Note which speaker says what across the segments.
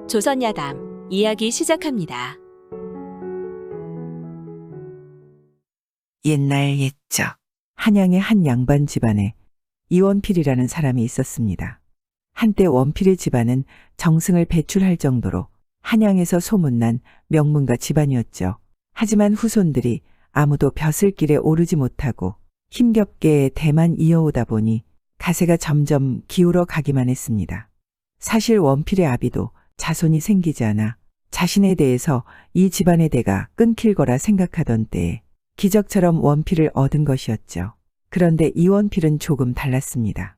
Speaker 1: 조선야담 이야기 시작합니다.
Speaker 2: 옛날 옛적 한양의 한 양반 집안에 이원필이라는 사람이 있었습니다. 한때 원필의 집안은 정승을 배출할 정도로 한양에서 소문난 명문가 집안이었죠. 하지만 후손들이 아무도 벼슬길에 오르지 못하고 힘겹게 대만 이어오다 보니 가세가 점점 기울어 가기만 했습니다. 사실 원필의 아비도 자손이 생기지 않아 자신에 대해서 이 집안의 대가 끊길 거라 생각하던 때에 기적처럼 원필을 얻은 것이었죠. 그런데 이원필은 조금 달랐습니다.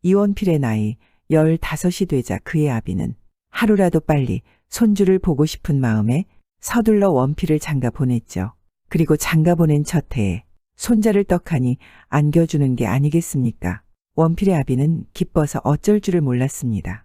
Speaker 2: 이원필의 나이 15이 되자 그의 아비는 하루라도 빨리 손주를 보고 싶은 마음에 서둘러 원필을 장가 보냈죠. 그리고 장가 보낸 첫 해에 손자를 떡하니 안겨주는 게 아니겠습니까? 원필의 아비는 기뻐서 어쩔 줄을 몰랐습니다.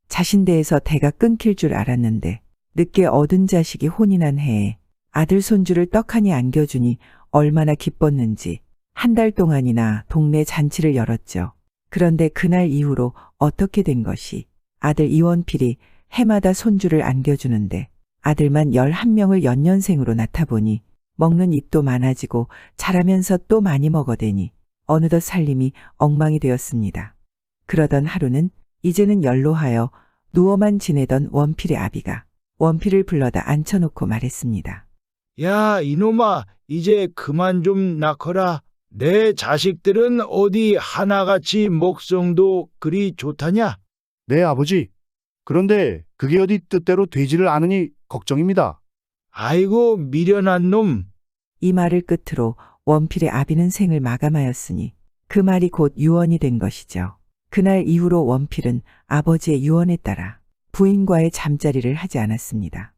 Speaker 2: 자신 대에서 대가 끊길 줄 알았는데 늦게 얻은 자식이 혼이 난 해에 아들 손주를 떡하니 안겨주니 얼마나 기뻤는지 한 달 동안이나 동네 잔치를 열었죠. 그런데 그날 이후로 어떻게 된 것이 아들 이원필이 해마다 손주를 안겨주는데 아들만 11명을 연년생으로 낳다 보니 먹는 입도 많아지고 자라면서 또 많이 먹어대니 어느덧 살림이 엉망이 되었습니다. 그러던 하루는 이제는 연로하여 누워만 지내던 원필의 아비가 원필을 불러다 앉혀놓고 말했습니다.
Speaker 3: 야, 이놈아, 이제 그만 좀 낳거라. 내 자식들은 어디 하나같이 먹성도 그리 좋다냐?
Speaker 4: 네, 아버지. 그런데 그게 어디 뜻대로 되지를 않으니 걱정입니다.
Speaker 3: 아이고, 미련한 놈.
Speaker 2: 이 말을 끝으로 원필의 아비는 생을 마감하였으니 그 말이 곧 유언이 된 것이죠. 그날 이후로 원필은 아버지의 유언에 따라 부인과의 잠자리를 하지 않았습니다.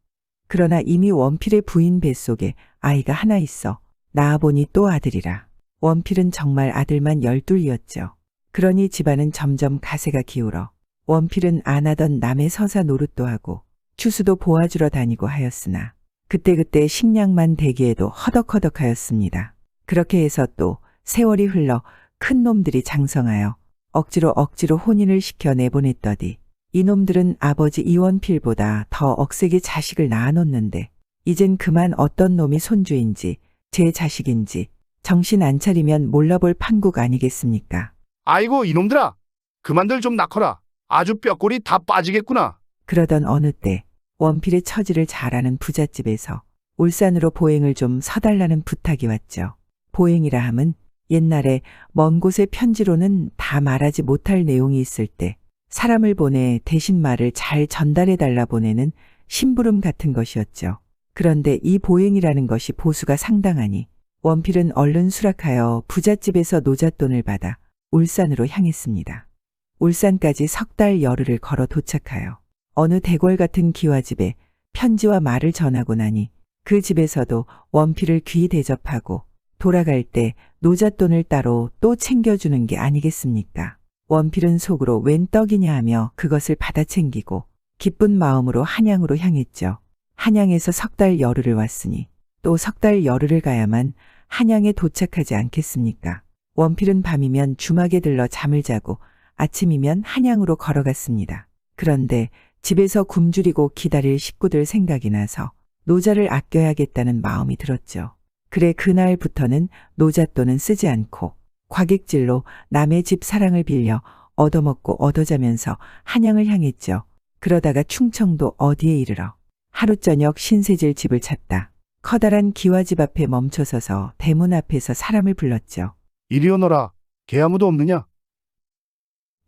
Speaker 2: 그러나 이미 원필의 부인 뱃속에 아이가 하나 있어 낳아보니 또 아들이라. 원필은 정말 아들만 12이었죠. 그러니 집안은 점점 가세가 기울어 원필은 안 하던 남의 서사 노릇도 하고 추수도 보아주러 다니고 하였으나 그때그때 식량만 대기에도 허덕허덕하였습니다. 그렇게 해서 또 세월이 흘러 큰 놈들이 장성하여 억지로 혼인을 시켜 내보냈더니 이놈들은 아버지 이원필보다 더 억세게 자식을 낳아놓는데 이젠 그만 어떤 놈이 손주인지 제 자식인지 정신 안 차리면 몰라볼 판국 아니겠습니까?
Speaker 4: 아이고, 이놈들아. 그만들 좀 낳거라. 아주 뼈골이 다 빠지겠구나.
Speaker 2: 그러던 어느 때 원필의 처지를 잘 아는 부잣집에서 울산으로 보행을 좀 서달라는 부탁이 왔죠. 보행이라 함은 옛날에 먼 곳의 편지로는 다 말하지 못할 내용이 있을 때 사람을 보내 대신 말을 잘 전달해달라 보내는 심부름 같은 것이었죠. 그런데 이 보행이라는 것이 보수가 상당하니 원필은 얼른 수락하여 부잣집에서 노잣돈을 받아 울산으로 향했습니다. 울산까지 석 달 열흘을 걸어 도착하여 어느 대궐 같은 기와집에 편지와 말을 전하고 나니 그 집에서도 원필을 귀 대접하고 돌아갈 때 노잣돈을 따로 또 챙겨주는 게 아니겠습니까? 원필은 속으로 웬 떡이냐 하며 그것을 받아 챙기고 기쁜 마음으로 한양으로 향했죠. 한양에서 석 달 열흘을 왔으니 또 석 달 열흘을 가야만 한양에 도착하지 않겠습니까? 원필은 밤이면 주막에 들러 잠을 자고 아침이면 한양으로 걸어갔습니다. 그런데 집에서 굶주리고 기다릴 식구들 생각이 나서 노자를 아껴야겠다는 마음이 들었죠. 그래 그날부터는 노잣돈은 쓰지 않고 과객질로 남의 집 사랑을 빌려 얻어먹고 얻어자면서 한양을 향했죠. 그러다가 충청도 어디에 이르러 하루 저녁 신세질 집을 찾다. 커다란 기와집 앞에 멈춰서서 대문 앞에서 사람을 불렀죠.
Speaker 4: 이리 오너라. 개 아무도 없느냐?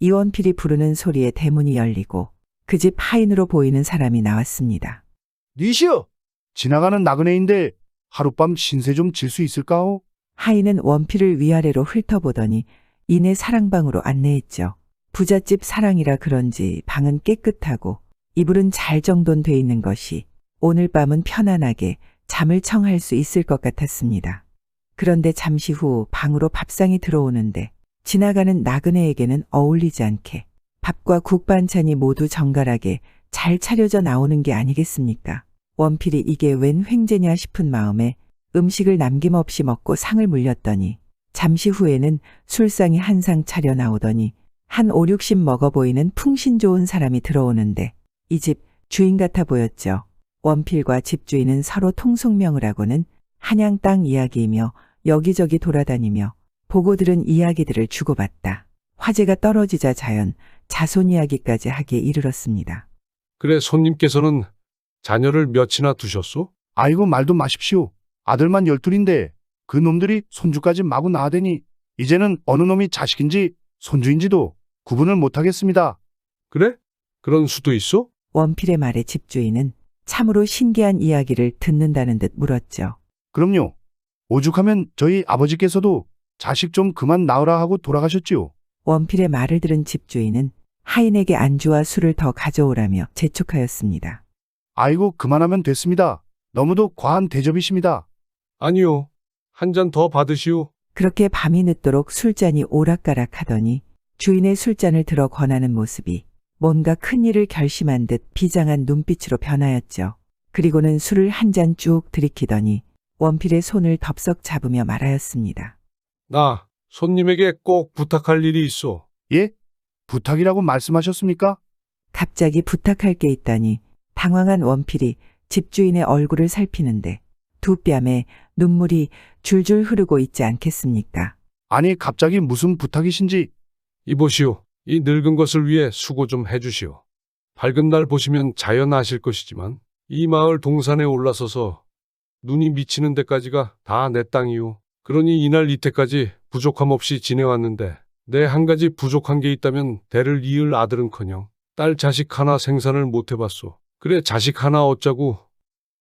Speaker 2: 이원필이 부르는 소리에 대문이 열리고 그 집 하인으로 보이는 사람이 나왔습니다.
Speaker 4: 니시여. 지나가는 나그네인데 하룻밤 신세 좀 질 수 있을까오?
Speaker 2: 하인은 원필을 위아래로 훑어보더니 이내 사랑방으로 안내했죠. 부잣집 사랑이라 그런지 방은 깨끗하고 이불은 잘 정돈돼 있는 것이 오늘 밤은 편안하게 잠을 청할 수 있을 것 같았습니다. 그런데 잠시 후 방으로 밥상이 들어오는데 지나가는 나그네에게는 어울리지 않게 밥과 국 반찬이 모두 정갈하게 잘 차려져 나오는 게 아니겠습니까? 원필이 이게 웬 횡재냐 싶은 마음에 음식을 남김없이 먹고 상을 물렸더니 잠시 후에는 술상이 한 상 차려 나오더니 한 5, 60 먹어 보이는 풍신 좋은 사람이 들어오는데 이 집 주인 같아 보였죠. 원필과 집주인은 서로 통속명을 하고는 한양 땅 이야기이며 여기저기 돌아다니며 보고 들은 이야기들을 주고받다. 화제가 떨어지자 자연, 자손 이야기까지 하기에 이르렀습니다.
Speaker 1: 그래, 손님께서는 자녀를 몇이나 두셨소?
Speaker 4: 아이고 말도 마십시오. 아들만 12인데 그 놈들이 손주까지 마구 낳아대니 이제는 어느 놈이 자식인지 손주인지도 구분을 못하겠습니다.
Speaker 1: 그래? 그런 수도 있어?
Speaker 2: 원필의 말에 집주인은 참으로 신기한 이야기를 듣는다는 듯 물었죠.
Speaker 4: 그럼요. 오죽하면 저희 아버지께서도 자식 좀 그만 낳으라 하고 돌아가셨지요.
Speaker 2: 원필의 말을 들은 집주인은 하인에게 안주와 술을 더 가져오라며 재촉하였습니다.
Speaker 4: 아이고 그만하면 됐습니다. 너무도 과한 대접이십니다.
Speaker 1: 아니요. 한 잔 더 받으시오.
Speaker 2: 그렇게 밤이 늦도록 술잔이 오락가락 하더니 주인의 술잔을 들어 권하는 모습이 뭔가 큰일을 결심한 듯 비장한 눈빛으로 변하였죠. 그리고는 술을 한 잔 쭉 들이키더니 원필의 손을 덥석 잡으며 말하였습니다.
Speaker 1: 나 손님에게 꼭 부탁할 일이 있어.
Speaker 4: 예? 부탁이라고 말씀하셨습니까?
Speaker 2: 갑자기 부탁할 게 있다니 당황한 원필이 집주인의 얼굴을 살피는데 두 뺨에 눈물이 줄줄 흐르고 있지 않겠습니까?
Speaker 4: 아니 갑자기 무슨 부탁이신지.
Speaker 1: 이보시오. 이 늙은 것을 위해 수고 좀 해주시오. 밝은 날 보시면 자연 아실 것이지만 이 마을 동산에 올라서서 눈이 미치는 데까지가 다 내 땅이오. 그러니 이날 이때까지 부족함 없이 지내왔는데 내 한 가지 부족한 게 있다면 대를 이을 아들은커녕 딸 자식 하나 생산을 못 해봤소. 그래 자식 하나 얻자고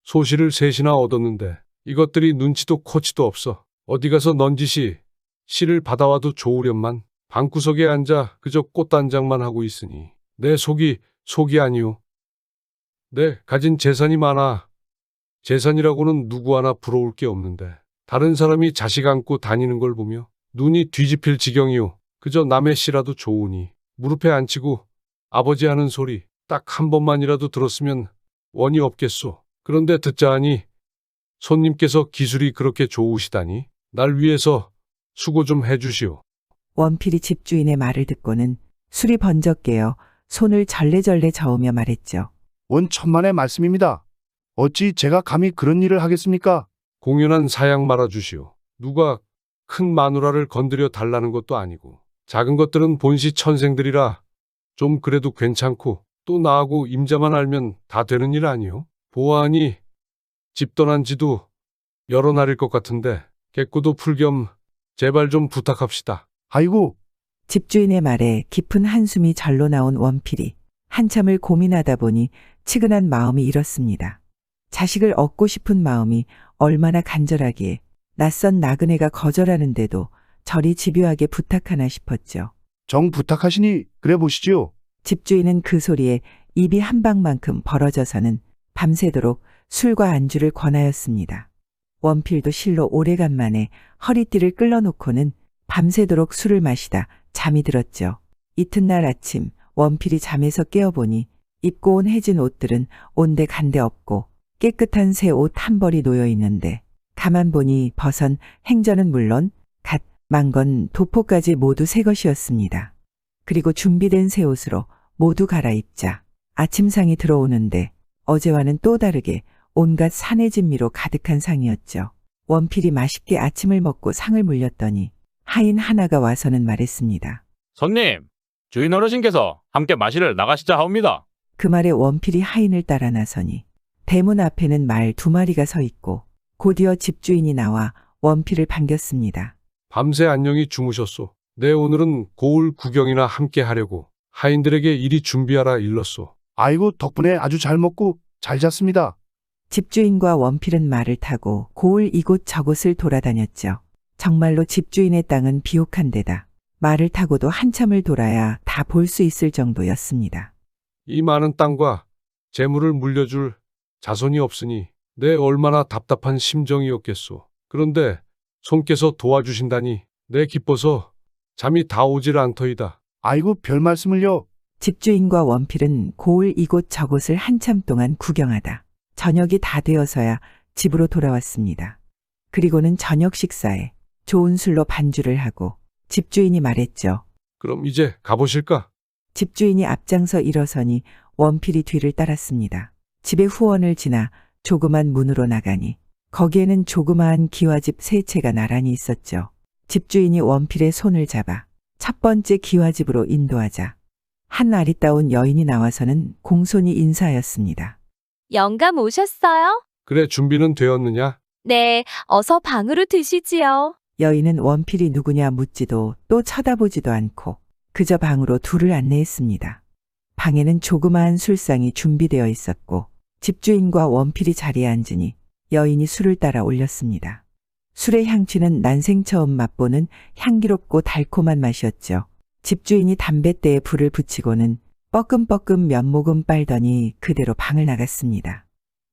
Speaker 1: 소시를 셋이나 얻었는데 이것들이 눈치도 코치도 없어. 어디 가서 넌지시 시를 받아와도 좋으련만 방구석에 앉아 그저 꽃단장만 하고 있으니 내 속이 아니오. 내 가진 재산이 많아. 재산이라고는 누구 하나 부러울 게 없는데 다른 사람이 자식 안고 다니는 걸 보며 눈이 뒤집힐 지경이오. 그저 남의 씨라도 좋으니 무릎에 앉히고 아버지 하는 소리 딱 한 번만이라도 들었으면 원이 없겠소. 그런데 듣자 하니 손님께서 기술이 그렇게 좋으시다니 날 위해서 수고 좀 해주시오.
Speaker 2: 원필이 집주인의 말을 듣고는 술이 번쩍 깨어 손을 절레절레 저으며 말했죠.
Speaker 4: 원 천만의 말씀입니다. 어찌 제가 감히 그런 일을 하겠습니까?
Speaker 1: 공연한 사양 말아주시오. 누가 큰 마누라를 건드려 달라는 것도 아니고 작은 것들은 본시 천생들이라 좀 그래도 괜찮고 또 나하고 임자만 알면 다 되는 일 아니오? 보아하니 집 떠난 지도 여러 날일 것 같은데 개꾸도 풀 겸 제발 좀 부탁합시다.
Speaker 4: 아이고
Speaker 2: 집주인의 말에 깊은 한숨이 절로 나온 원필이 한참을 고민하다 보니 치근한 마음이 일었습니다. 자식을 얻고 싶은 마음이 얼마나 간절하기에 낯선 나그네가 거절하는데도 저리 집요하게 부탁하나 싶었죠.
Speaker 4: 정 부탁하시니 그래 보시지요.
Speaker 2: 집주인은 그 소리에 입이 한 방만큼 벌어져서는 밤새도록 술과 안주를 권하였습니다. 원필도 실로 오래간만에 허리띠를 끌어놓고는 밤새도록 술을 마시다 잠이 들었죠. 이튿날 아침 원필이 잠에서 깨어보니 입고 온 해진 옷들은 온데 간데 없고 깨끗한 새 옷 한 벌이 놓여 있는데 가만 보니 벗은 행전은 물론 갓 망건 도포까지 모두 새 것이었습니다. 그리고 준비된 새 옷으로 모두 갈아입자 아침상이 들어오는데 어제와는 또 다르게 온갖 산의 진미로 가득한 상이었죠. 원필이 맛있게 아침을 먹고 상을 물렸더니 하인 하나가 와서는 말했습니다.
Speaker 5: 손님, 주인 어르신께서 함께 마시를 나가시자 하옵니다.
Speaker 2: 그 말에 원필이 하인을 따라 나서니 대문 앞에는 말 2마리가 서 있고 곧이어 집주인이 나와 원필을 반겼습니다.
Speaker 1: 밤새 안녕히 주무셨소. 내 오늘은 고을 구경이나 함께 하려고 하인들에게 이리 준비하라 일렀소.
Speaker 4: 아이고 덕분에 아주 잘 먹고 잘 잤습니다.
Speaker 2: 집주인과 원필은 말을 타고 고을 이곳 저곳을 돌아다녔죠. 정말로 집주인의 땅은 비옥한 데다 말을 타고도 한참을 돌아야 다 볼 수 있을 정도였습니다.
Speaker 1: 이 많은 땅과 재물을 물려줄 자손이 없으니 내 얼마나 답답한 심정이었겠소. 그런데 손께서 도와주신다니 내 기뻐서 잠이 다 오질 않더이다.
Speaker 4: 아이고 별 말씀을요.
Speaker 2: 집주인과 원필은 고을 이곳 저곳을 한참 동안 구경하다 저녁이 다 되어서야 집으로 돌아왔습니다. 그리고는 저녁 식사에 좋은 술로 반주를 하고 집주인이 말했죠.
Speaker 1: 그럼 이제 가보실까?
Speaker 2: 집주인이 앞장서 일어서니 원필이 뒤를 따랐습니다. 집의 후원을 지나 조그만 문으로 나가니 거기에는 조그마한 기와집 세 채가 나란히 있었죠. 집주인이 원필의 손을 잡아 첫 번째 기와집으로 인도하자 한 아리따운 여인이 나와서는 공손히 인사하였습니다.
Speaker 6: 영감 오셨어요?
Speaker 1: 그래, 준비는 되었느냐?
Speaker 6: 네, 어서 방으로 드시지요.
Speaker 2: 여인은 원필이 누구냐 묻지도 또 쳐다보지도 않고 그저 방으로 둘을 안내했습니다. 방에는 조그마한 술상이 준비되어 있었고 집주인과 원필이 자리에 앉으니 여인이 술을 따라 올렸습니다. 술의 향취는 난생 처음 맛보는 향기롭고 달콤한 맛이었죠. 집주인이 담뱃대에 불을 붙이고는 뻐끔뻐끔 몇 모금 빨더니 그대로 방을 나갔습니다.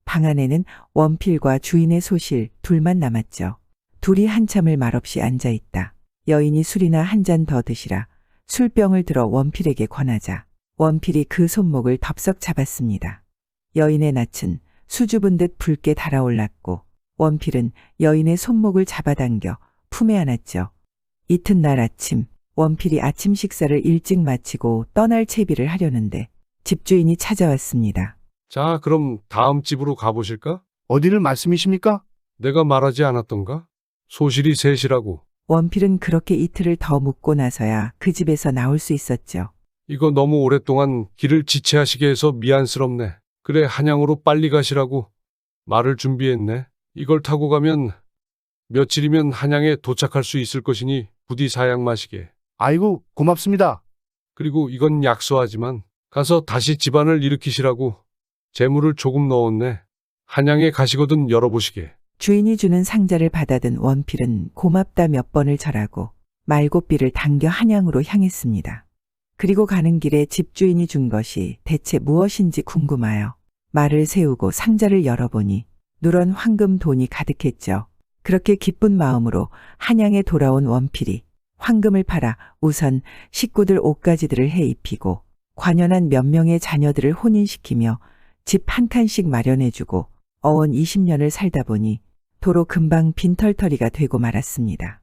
Speaker 2: 방 안에는 원필과 주인의 소실 둘만 남았죠. 둘이 한참을 말없이 앉아있다. 여인이 술이나 한 잔 더 드시라 술병을 들어 원필에게 권하자 원필이 그 손목을 덥석 잡았습니다. 여인의 낯은 수줍은 듯 붉게 달아올랐고 원필은 여인의 손목을 잡아당겨 품에 안았죠. 이튿날 아침 원필이 아침 식사를 일찍 마치고 떠날 채비를 하려는데 집주인이 찾아왔습니다.
Speaker 1: 자, 그럼 다음 집으로 가보실까?
Speaker 4: 어디를 말씀이십니까?
Speaker 1: 내가 말하지 않았던가? 소실이 셋이라고.
Speaker 2: 원필은 그렇게 이틀을 더 묵고 나서야 그 집에서 나올 수 있었죠.
Speaker 1: 이거 너무 오랫동안 길을 지체하시게 해서 미안스럽네. 그래, 한양으로 빨리 가시라고 말을 준비했네. 이걸 타고 가면 며칠이면 한양에 도착할 수 있을 것이니 부디 사양 마시게.
Speaker 4: 아이고, 고맙습니다.
Speaker 1: 그리고 이건 약소하지만 가서 다시 집안을 일으키시라고 재물을 조금 넣었네. 한양에 가시거든 열어보시게.
Speaker 2: 주인이 주는 상자를 받아든 원필은 고맙다 몇 번을 절하고 말고삐를 당겨 한양으로 향했습니다. 그리고 가는 길에 집주인이 준 것이 대체 무엇인지 궁금하여 말을 세우고 상자를 열어보니 누런 황금 돈이 가득했죠. 그렇게 기쁜 마음으로 한양에 돌아온 원필이 황금을 팔아 우선 식구들 옷가지들을 해 입히고 관연한 몇 명의 자녀들을 혼인시키며 집 한 칸씩 마련해주고 어원 20년을 살다 보니 도로 금방 빈털터리가 되고 말았습니다.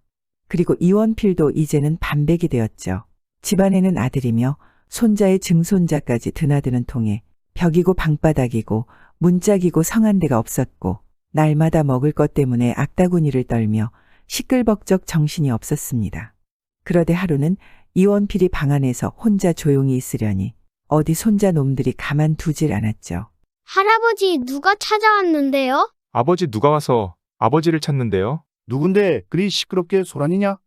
Speaker 2: 그리고 이원필도 이제는 반백이 되었죠. 집안에는 아들이며 손자의 증손자까지 드나드는 통에 벽이고 방바닥이고 문짝이고 성한 데가 없었고 날마다 먹을 것 때문에 악다구니를 떨며 시끌벅적 정신이 없었습니다. 그러되 하루는 이원필이 방 안에서 혼자 조용히 있으려니 어디 손자 놈들이 가만두질 않았죠.
Speaker 7: 할아버지 누가 찾아왔는데요?
Speaker 8: 아버지 누가 와서 아버지를 찾는데요?
Speaker 4: 누군데 그리 시끄럽게 소란이냐?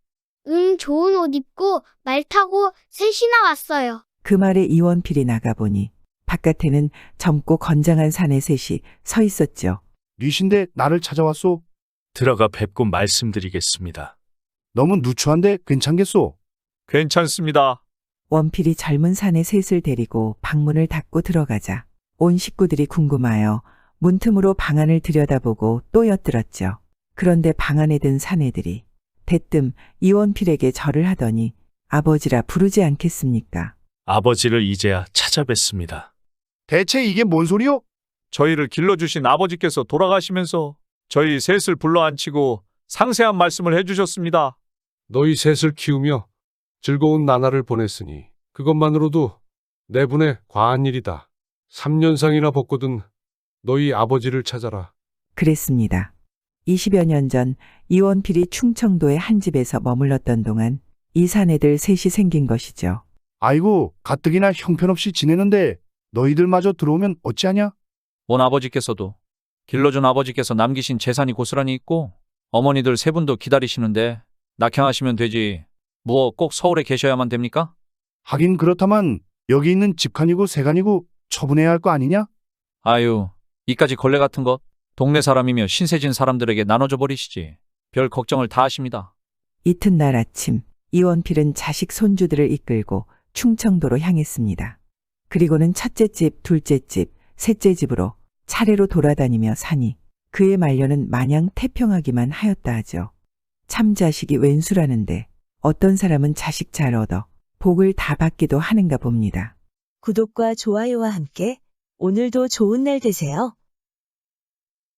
Speaker 7: 좋은 옷 입고 말 타고 셋이나 왔어요.
Speaker 2: 그 말에 이원필이 나가보니 바깥에는 젊고 건장한 사내 셋이 서 있었죠.
Speaker 4: 뉘신데 나를 찾아왔소?
Speaker 9: 들어가 뵙고 말씀드리겠습니다.
Speaker 4: 너무 누추한데 괜찮겠소?
Speaker 9: 괜찮습니다.
Speaker 2: 원필이 젊은 사내 셋을 데리고 방문을 닫고 들어가자 온 식구들이 궁금하여 문틈으로 방 안을 들여다보고 또 엿들었죠. 그런데 방 안에 든 사내들이 대뜸 이원필에게 절을 하더니 아버지라 부르지 않겠습니까?
Speaker 9: 아버지를 이제야 찾아뵙습니다.
Speaker 4: 대체 이게 뭔 소리요?
Speaker 5: 저희를 길러주신 아버지께서 돌아가시면서 저희 셋을 불러앉히고 상세한 말씀을 해주셨습니다.
Speaker 1: 너희 셋을 키우며 즐거운 나날을 보냈으니 그것만으로도 내 분에 과한 일이다. 3년상이나 벗거든 너희 아버지를 찾아라.
Speaker 2: 그랬습니다. 20여 년 전 이원필이 충청도의 한 집에서 머물렀던 동안 이 사내들 셋이 생긴 것이죠.
Speaker 4: 아이고, 가뜩이나 형편없이 지내는데 너희들마저 들어오면 어찌하냐?
Speaker 5: 온 아버지께서도 길러준 아버지께서 남기신 재산이 고스란히 있고 어머니들 세 분도 기다리시는데 낙향하시면 되지. 뭐 꼭 서울에 계셔야만 됩니까?
Speaker 4: 하긴 그렇다만 여기 있는 집칸이고 세간이고 처분해야 할 거 아니냐?
Speaker 5: 아유, 이까지 걸레 같은 것 동네 사람이며 신세진 사람들에게 나눠줘 버리시지. 별 걱정을 다 하십니다.
Speaker 2: 이튿날 아침 이원필은 자식 손주들을 이끌고 충청도로 향했습니다. 그리고는 첫째 집, 둘째 집, 셋째 집으로 차례로 돌아다니며 사니 그의 말년은 마냥 태평하기만 하였다 하죠. 참 자식이 웬수라는데 어떤 사람은 자식 잘 얻어 복을 다 받기도 하는가 봅니다.
Speaker 10: 구독과 좋아요와 함께 오늘도 좋은 날 되세요.